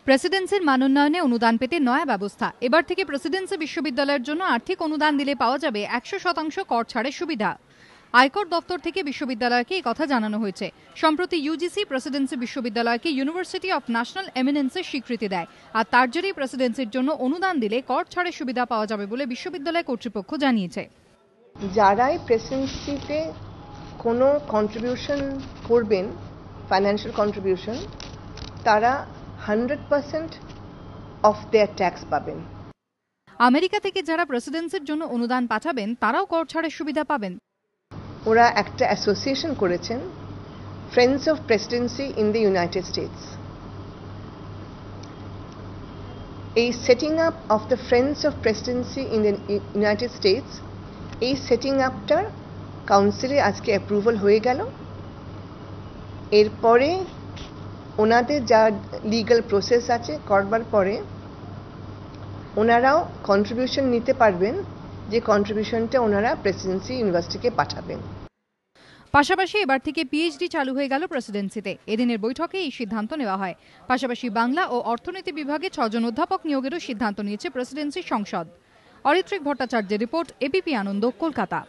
প্রেসিডেন্সির মানোন্নয়নে অনুদান পেতে নয়া ব্যবস্থা। এবার থেকে প্রেসিডেন্সি বিশ্ববিদ্যালয়ের জন্য আর্থিক অনুদান দিলে পাওয়া যাবে 100% কর ছাড়ের সুবিধা। আয়কর দপ্তর থেকে বিশ্ববিদ্যালয়কে এই কথা জানানো হয়েছে। সম্প্রতি ইউজিসি প্রেসিডেন্সি বিশ্ববিদ্যালয়কে ইউনিভার্সিটি অফ ন্যাশনাল এমিনেন্সের স্বীকৃতি দেয়, আর তার জেরেই প্রেসিডেন্সির জন্য অনুদান দিলে কর ছাড়ের সুবিধা পাওয়া যাবে বলে বিশ্ববিদ্যালয় কর্তৃপক্ষ জানিয়েছে। যারাই প্রেসিডেন্সিতে কোনো কন্ট্রিবিউশন করবেন, ফাইন্যান্সিয়াল কন্ট্রিবিউশন, তারা 100% অফ দেয়ার ট্যাক্স পাবেন। আমেরিকা থেকে যারা প্রেসিডেন্সির জন্য অনুদান পাঠাবেন তারাও কর ছাড়ের সুবিধা পাবেন। ওরা একটা অ্যাসোসিয়েশন করেছেন, friends of Presidency in the United States. এই setting up of the friends of Presidency in the United States, এই সেটিং আপটার কাউন্সিলে আজকে অ্যাপ্রুভাল হয়ে গেল। এরপরে ওনাদের যা লিগ্যাল প্রসেস আছে করবার পরে ওনারাও কন্ট্রিবিউশন নিতে পারবেন, যে কন্ট্রিবিউশনটা ওনারা প্রেসিডেন্সি ইউনিভার্সিটিকে পাঠাবেন। পাশাপাশি এবার থেকে পিএইচডি চালু হয়ে গেল প্রেসিডেন্সিতে। এদিনের বৈঠকে এই সিদ্ধান্ত নেওয়া হয়। পাশাপাশি বাংলা ও অর্থনীতি বিভাগে 6 জন অধ্যাপক নিয়োগেরও সিদ্ধান্ত নিয়েছে প্রেসিডেন্সি সংসদ। অরিত্রিক ভট্টাচার্যের রিপোর্ট, এবিপি আনন্দ, কলকাতা।